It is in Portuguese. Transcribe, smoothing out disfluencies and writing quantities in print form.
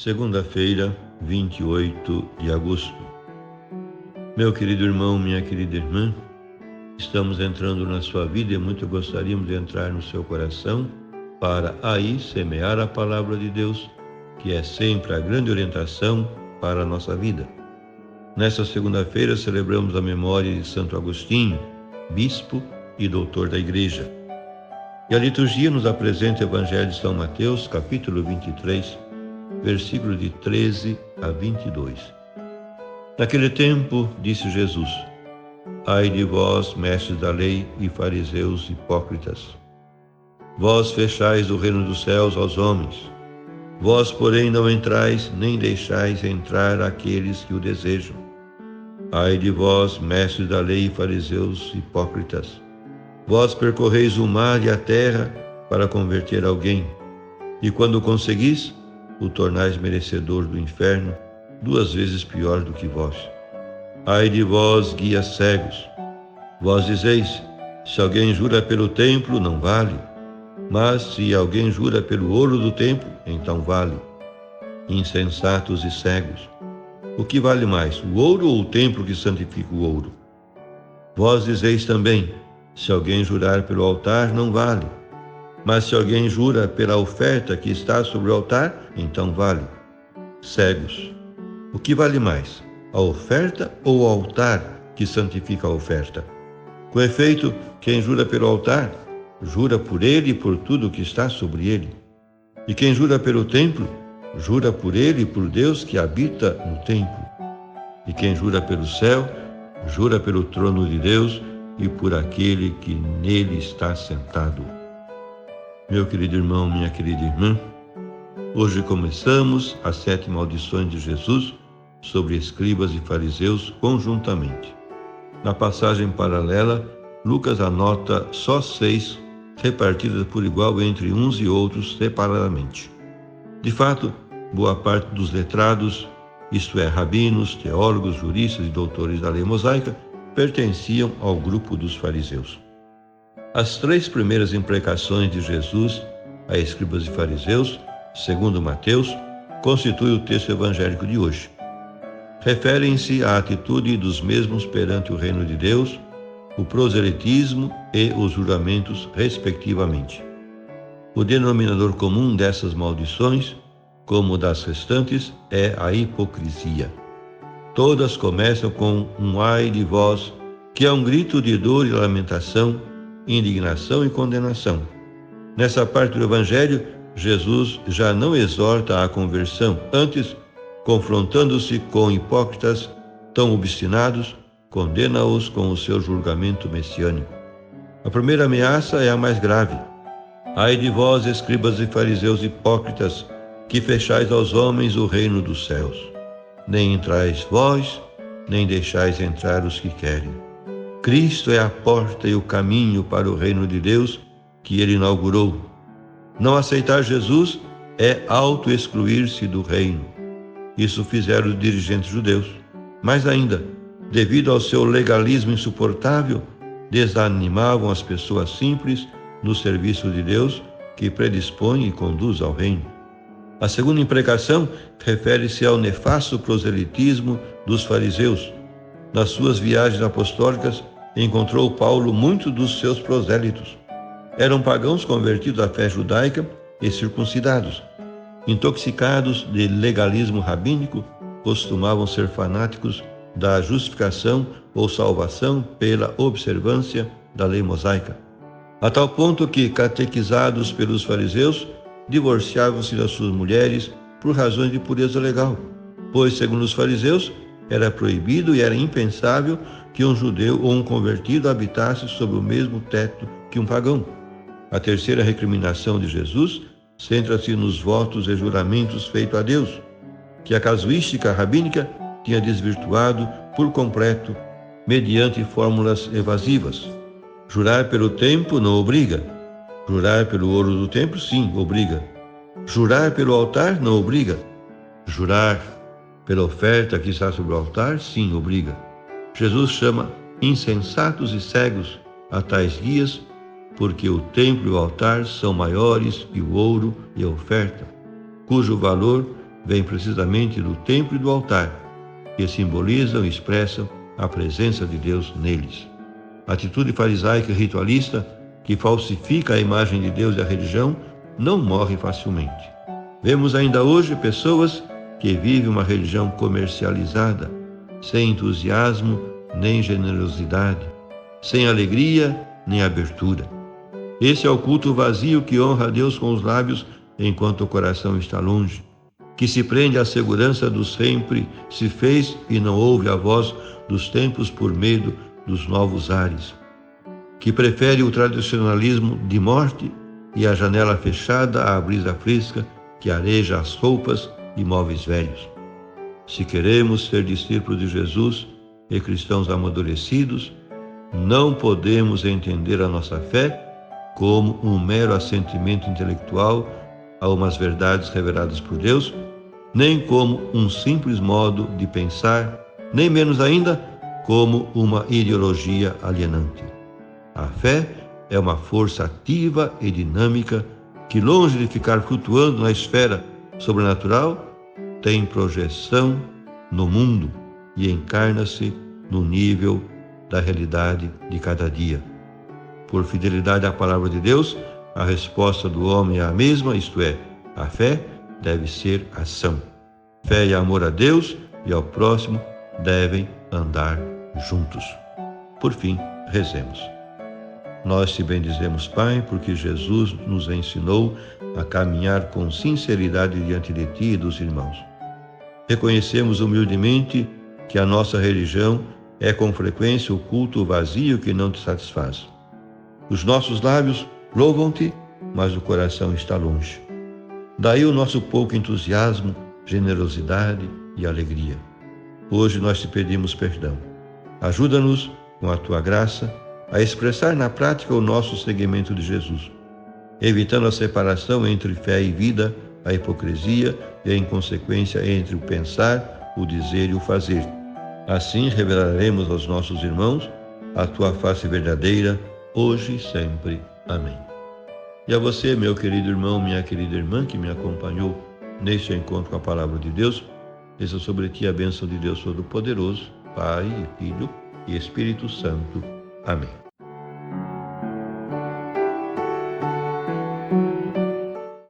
Segunda-feira, 28 de agosto. Meu querido irmão, minha querida irmã, estamos entrando na sua vida e muito gostaríamos de entrar no seu coração para aí semear a palavra de Deus, que é sempre a grande orientação para a nossa vida. Nesta segunda-feira celebramos a memória de Santo Agostinho, bispo e doutor da Igreja. E a liturgia nos apresenta o Evangelho de São Mateus, capítulo 23, versículo de 13 a 22. Naquele tempo, disse Jesus: Ai de vós, mestres da lei e fariseus hipócritas! Vós fechais o reino dos céus aos homens. Vós, porém, não entrais, nem deixais entrar aqueles que o desejam. Ai de vós, mestres da lei e fariseus hipócritas! Vós percorreis o mar e a terra para converter alguém, e quando conseguis, o tornais merecedor do inferno, 2 vezes pior do que vós. Ai de vós, guias cegos! Vós dizeis: se alguém jura pelo templo, não vale. Mas se alguém jura pelo ouro do templo, então vale. Insensatos e cegos! O que vale mais, o ouro ou o templo que santifica o ouro? Vós dizeis também: se alguém jurar pelo altar, não vale. Mas se alguém jura pela oferta que está sobre o altar, então vale. Cegos! O que vale mais, a oferta ou o altar que santifica a oferta? Com efeito, quem jura pelo altar, jura por ele e por tudo que está sobre ele. E quem jura pelo templo, jura por ele e por Deus que habita no templo. E quem jura pelo céu, jura pelo trono de Deus e por aquele que nele está sentado. Meu querido irmão, minha querida irmã, hoje começamos as 7 maldições de Jesus sobre escribas e fariseus conjuntamente. Na passagem paralela, Lucas anota só 6 repartidas por igual entre uns e outros separadamente. De fato, boa parte dos letrados, isto é, rabinos, teólogos, juristas e doutores da lei mosaica, pertenciam ao grupo dos fariseus. As 3 primeiras imprecações de Jesus a escribas e fariseus, segundo Mateus, constituem o texto evangélico de hoje. Referem-se à atitude dos mesmos perante o reino de Deus, o proselitismo e os juramentos, respectivamente. O denominador comum dessas maldições, como das restantes, é a hipocrisia. Todas começam com um ai de vós, que é um grito de dor e lamentação, indignação e condenação. Nessa parte do Evangelho, Jesus já não exorta à conversão, antes, confrontando-se com hipócritas tão obstinados, condena-os com o seu julgamento messiânico. A primeira ameaça é a mais grave. Ai de vós, escribas e fariseus hipócritas, que fechais aos homens o reino dos céus. Nem entrais vós, nem deixais entrar os que querem. Cristo é a porta e o caminho para o reino de Deus que ele inaugurou. Não aceitar Jesus é auto-excluir-se do reino. Isso fizeram os dirigentes judeus. Mais ainda, devido ao seu legalismo insuportável, desanimavam as pessoas simples no serviço de Deus que predispõe e conduz ao reino. A segunda imprecação refere-se ao nefasto proselitismo dos fariseus. Nas suas viagens apostólicas, encontrou Paulo muitos dos seus prosélitos. Eram pagãos convertidos à fé judaica e circuncidados. Intoxicados de legalismo rabínico, costumavam ser fanáticos da justificação ou salvação pela observância da lei mosaica. A tal ponto que, catequizados pelos fariseus, divorciavam-se das suas mulheres por razões de pureza legal, pois, segundo os fariseus, era proibido e era impensável que um judeu ou um convertido habitasse sob o mesmo teto que um pagão. A terceira recriminação de Jesus centra-se nos votos e juramentos feitos a Deus, que a casuística rabínica tinha desvirtuado por completo mediante fórmulas evasivas. Jurar pelo templo não obriga. Jurar pelo ouro do templo, sim, obriga. Jurar pelo altar, não obriga. Jurar pela oferta que está sobre o altar, sim, obriga. Jesus chama insensatos e cegos a tais guias, porque o templo e o altar são maiores que o ouro e a oferta, cujo valor vem precisamente do templo e do altar, que simbolizam e expressam a presença de Deus neles. A atitude farisaica e ritualista, que falsifica a imagem de Deus e a religião, não morre facilmente. Vemos ainda hoje pessoas que vivem uma religião comercializada, sem entusiasmo nem generosidade, sem alegria nem abertura. Esse é o culto vazio que honra a Deus com os lábios enquanto o coração está longe, que se prende à segurança do sempre se fez e não ouve a voz dos tempos por medo dos novos ares, que prefere o tradicionalismo de morte e a janela fechada à brisa fresca que areja as roupas e móveis velhos. Se queremos ser discípulos de Jesus e cristãos amadurecidos, não podemos entender a nossa fé como um mero assentimento intelectual a umas verdades reveladas por Deus, nem como um simples modo de pensar, nem menos ainda como uma ideologia alienante. A fé é uma força ativa e dinâmica que, longe de ficar flutuando na esfera sobrenatural, tem projeção no mundo e encarna-se no nível da realidade de cada dia. Por fidelidade à palavra de Deus, a resposta do homem é a mesma, isto é, a fé deve ser ação. Fé e amor a Deus e ao próximo devem andar juntos. Por fim, rezemos. Nós te bendizemos, Pai, porque Jesus nos ensinou a caminhar com sinceridade diante de Ti e dos irmãos. Reconhecemos humildemente que a nossa religião é com frequência o culto vazio que não te satisfaz. Os nossos lábios louvam-te, mas o coração está longe. Daí o nosso pouco entusiasmo, generosidade e alegria. Hoje nós te pedimos perdão. Ajuda-nos, com a tua graça, a expressar na prática o nosso seguimento de Jesus, evitando a separação entre fé e vida, a hipocrisia e a inconsequência entre o pensar, o dizer e o fazer. Assim revelaremos aos nossos irmãos a tua face verdadeira, hoje e sempre. Amém. E a você, meu querido irmão, minha querida irmã, que me acompanhou neste encontro com a Palavra de Deus, desça sobre ti a bênção de Deus Todo-Poderoso, Pai e Filho e Espírito Santo. Amém.